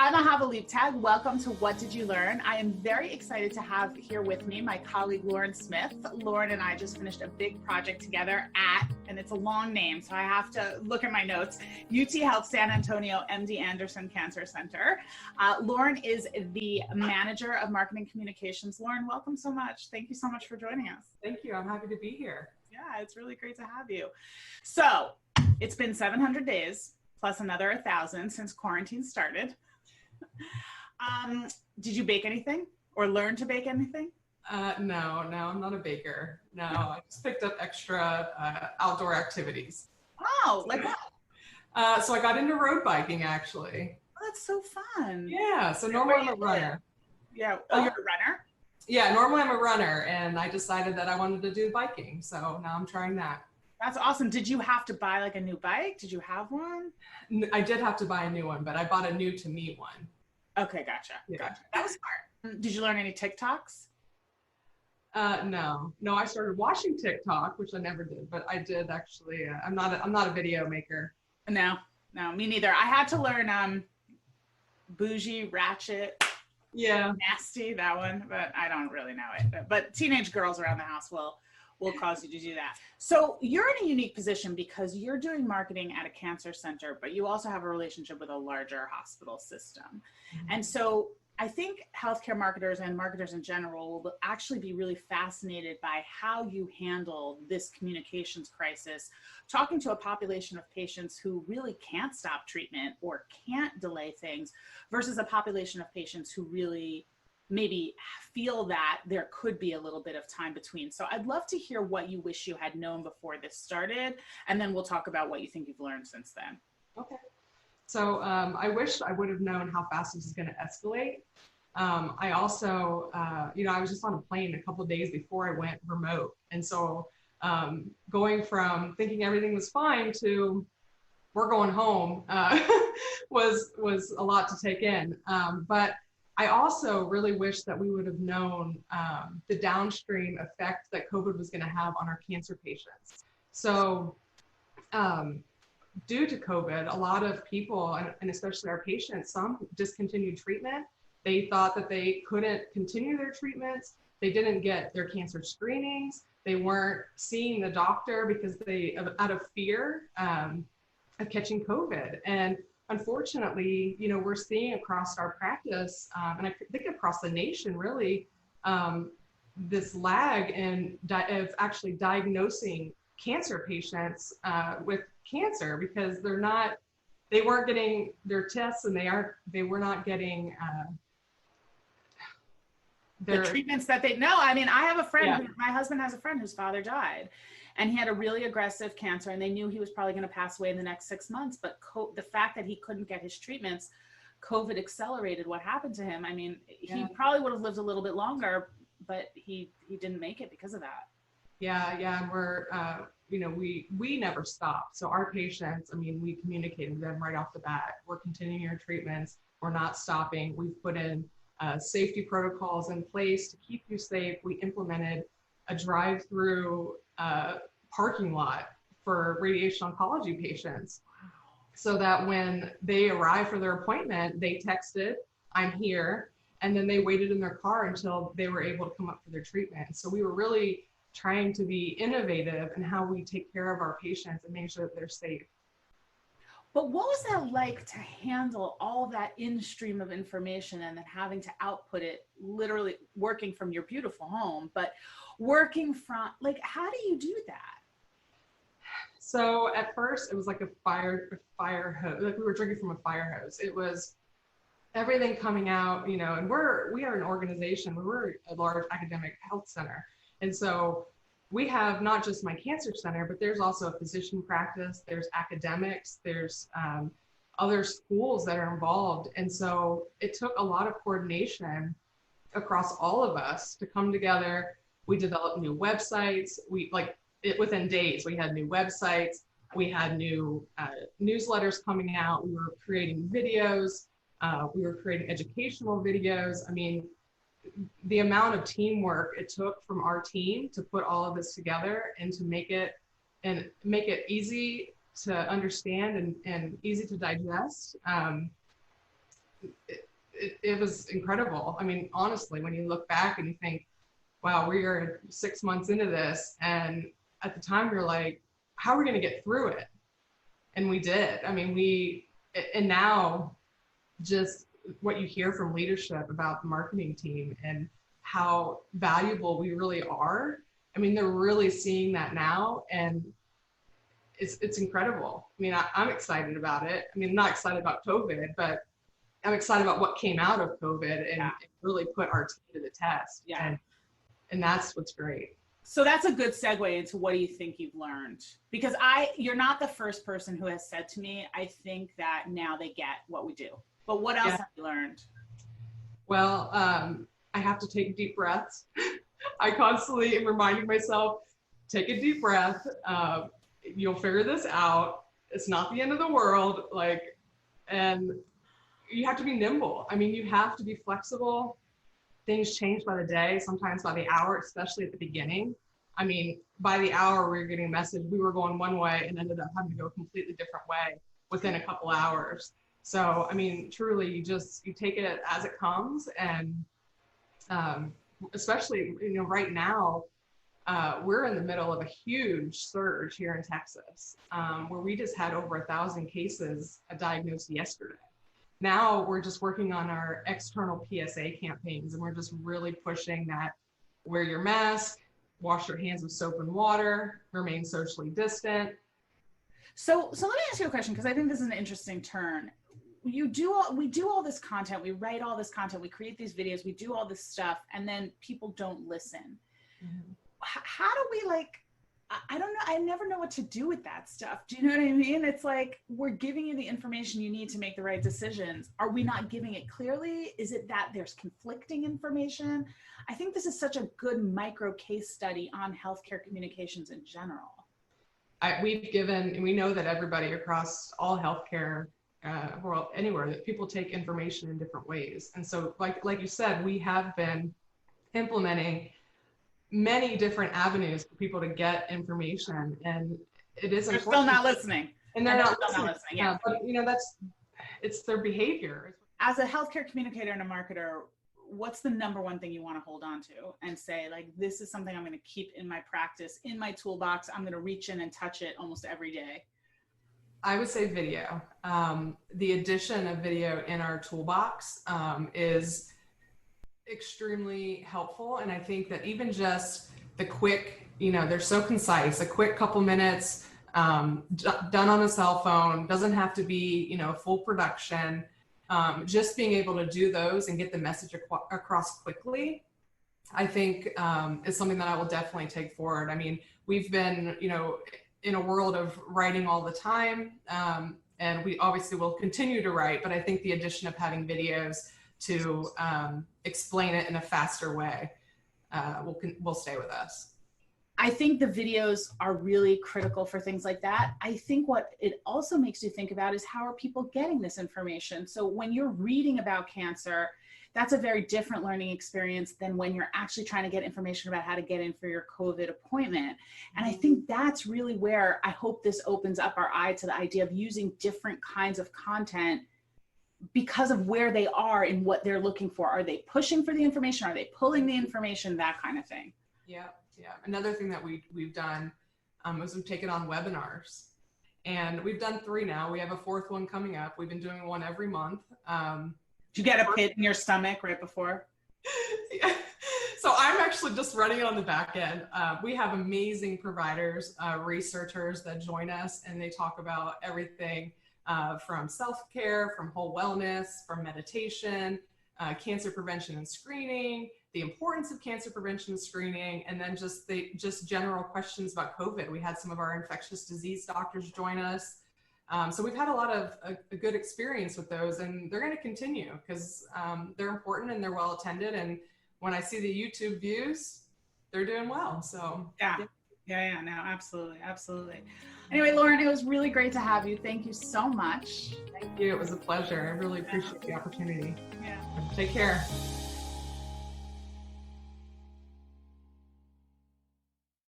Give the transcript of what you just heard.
I'm Ahava Leaptag. Welcome to What Did You Learn? I am very excited to have here with me my colleague Lauren Smith. Lauren and I just finished a big project together at, and it's a long name, so I have to look at my notes, UT Health San Antonio MD Anderson Cancer Center. Lauren is the manager of marketing communications. Lauren, welcome so much. Thank you so much for joining us. Thank you. I'm happy to be here. Yeah, it's really great to have you. So it's been 700 days plus another 1,000 since quarantine started. Did you bake anything or learn to bake anything? No, I'm not a baker. No, I just picked up extra outdoor activities. Oh, like what? So I got into road biking, actually. Oh, that's so fun. Yeah, so normally I'm a runner. Yeah, oh, you're a runner? Yeah, normally I'm a runner, and I decided that I wanted to do biking, so now I'm trying that. That's awesome. Did you have to buy like a new bike? Did you have one? I did have to buy a new one, but I bought a new to me one. Okay, gotcha. Yeah. Gotcha. That was smart. Did you learn any TIK-TOKs? No, I started watching TikTok, which I never did, but I did actually. I'm not a video maker. No, me neither. I had to learn bougie, ratchet, yeah, nasty, that one, but I don't really know it. But teenage girls around the house will cause you to do that. So you're in a unique position because you're doing marketing at a cancer center, but you also have a relationship with a larger hospital system. Mm-hmm. And so I think healthcare marketers and marketers in general will actually be really fascinated by how you handle this communications crisis, talking to a population of patients who really can't stop treatment or can't delay things versus a population of patients who really maybe feel that there could be a little bit of time between. So I'd love to hear what you wish you had known before this started, and then we'll talk about what you think you've learned since then. Okay. So I wish I would have known how fast this is going to escalate. I also, I was just on a plane a couple of days before I went remote. And so going from thinking everything was fine to we're going home was a lot to take in. But I also really wish that we would have known the downstream effect that COVID was going to have on our cancer patients. So due to COVID, a lot of people, and especially our patients, some discontinued treatment. They thought that they couldn't continue their treatments. They didn't get their cancer screenings. They weren't seeing the doctor because out of fear of catching COVID. And unfortunately, we're seeing across our practice, and I think across the nation really, this lag of actually diagnosing cancer patients with cancer because they weren't getting their tests and they were not getting the treatments that they know. I mean, I have a friend, my husband has a friend whose father died. And he had a really aggressive cancer, and they knew he was probably going to pass away in the next 6 months. But the fact that he couldn't get his treatments, COVID accelerated what happened to him. I mean, he probably would have lived a little bit longer, but he didn't make it because of that. Yeah. And we're, we never stopped. So our patients, we communicated with them right off the bat. We're continuing our treatments. We're not stopping. We've put in safety protocols in place to keep you safe. We implemented a drive-through parking lot for radiation oncology patients so that when they arrive for their appointment, they texted, "I'm here," and then they waited in their car until they were able to come up for their treatment. So we were really trying to be innovative in how we take care of our patients and make sure that they're safe. But what was that like to handle all that in-stream of information and then having to output it, literally working from your beautiful home, but working from, how do you do that? So at first it was like a fire hose, like we were drinking from a fire hose. It was everything coming out, and we are an organization, we're a large academic health center. And so we have not just my cancer center, but there's also a physician practice, there's academics, there's other schools that are involved. And so it took a lot of coordination across all of us to come together. We developed new websites. Within days, we had new websites. We had new newsletters coming out. We were creating videos. We were creating educational videos. The amount of teamwork it took from our team to put all of this together and to make it easy to understand and easy to digest it was incredible. I mean, honestly, when you look back and you think, wow, we are 6 months into this. And at the time you're like, how are we going to get through it? And we did. I mean, and now just what you hear from leadership about the marketing team and how valuable we really are. I mean, they're really seeing that now, and it's incredible. I mean, I'm excited about it. I mean, I'm not excited about COVID, but I'm excited about what came out of COVID and it really put our team to the test. Yeah. And that's what's great. So that's a good segue into what do you think you've learned? Because you're not the first person who has said to me, I think that now they get what we do. But what else have you learned? Well, I have to take deep breaths. I constantly am reminding myself, take a deep breath. You'll figure this out. It's not the end of the world. And you have to be nimble. I mean, you have to be flexible. Things change by the day, sometimes by the hour, especially at the beginning. I mean, by the hour we were getting a message, we were going one way and ended up having to go a completely different way within a couple hours. So, I mean, truly, you take it as it comes. And especially, right now, we're in the middle of a huge surge here in Texas, where we just had over 1,000 cases diagnosed yesterday. Now we're just working on our external PSA campaigns, and we're just really pushing that wear your mask, wash your hands with soap and water, remain socially distant. So let me ask you a question, because I think this is an interesting turn. We do all this content, we write all this content, we create these videos, we do all this stuff, and then people don't listen. Mm-hmm. How do we I don't know. I never know what to do with that stuff. Do you know what I mean? It's like, we're giving you the information you need to make the right decisions. Are we not giving it clearly? Is it that there's conflicting information? I think this is such a good micro case study on healthcare communications in general. We know that everybody across all healthcare, world, anywhere, that people take information in different ways. And so like you said, we have been implementing many different avenues for people to get information, and it is they're still not listening, and they're not listening. Yeah, but it's their behavior. As a healthcare communicator and a marketer, what's the number one thing you want to hold on to and say, this is something I'm going to keep in my practice, in my toolbox, I'm going to reach in and touch it almost every day? I would say video. The addition of video in our toolbox is extremely helpful. And I think that even just the quick, they're so concise, a quick couple minutes, done on a cell phone, doesn't have to be, full production. Just being able to do those and get the message across quickly, I think is something that I will definitely take forward. I mean, we've been, in a world of writing all the time, and we obviously will continue to write, but I think the addition of having videos to explain it in a faster way will stay with us. I think the videos are really critical for things like that. I think what it also makes you think about is, how are people getting this information? So when you're reading about cancer, that's a very different learning experience than when you're actually trying to get information about how to get in for your COVID appointment. And I think that's really where I hope this opens up our eye to the idea of using different kinds of content because of where they are and what they're looking for. Are they pushing for the information? Are they pulling the information? That kind of thing. Yeah. Another thing that we've done is we've taken on webinars, and we've done 3 now. We have a 4th one coming up. We've been doing one every month. Did you get a pit in your stomach right before? Yeah. So I'm actually just running it on the back end. We have amazing providers, researchers that join us, and they talk about everything from self-care, from whole wellness, from meditation, cancer prevention and screening, the importance of cancer prevention and screening, and then just general questions about COVID. We had some of our infectious disease doctors join us. So we've had a lot of a good experience with those, and they're going to continue because they're important and they're well attended. And when I see the YouTube views, they're doing well. So yeah, no, absolutely. Anyway, Lauren, it was really great to have you. Thank you so much. Thank you. It was a pleasure. I really appreciate the opportunity. Yeah. Take care.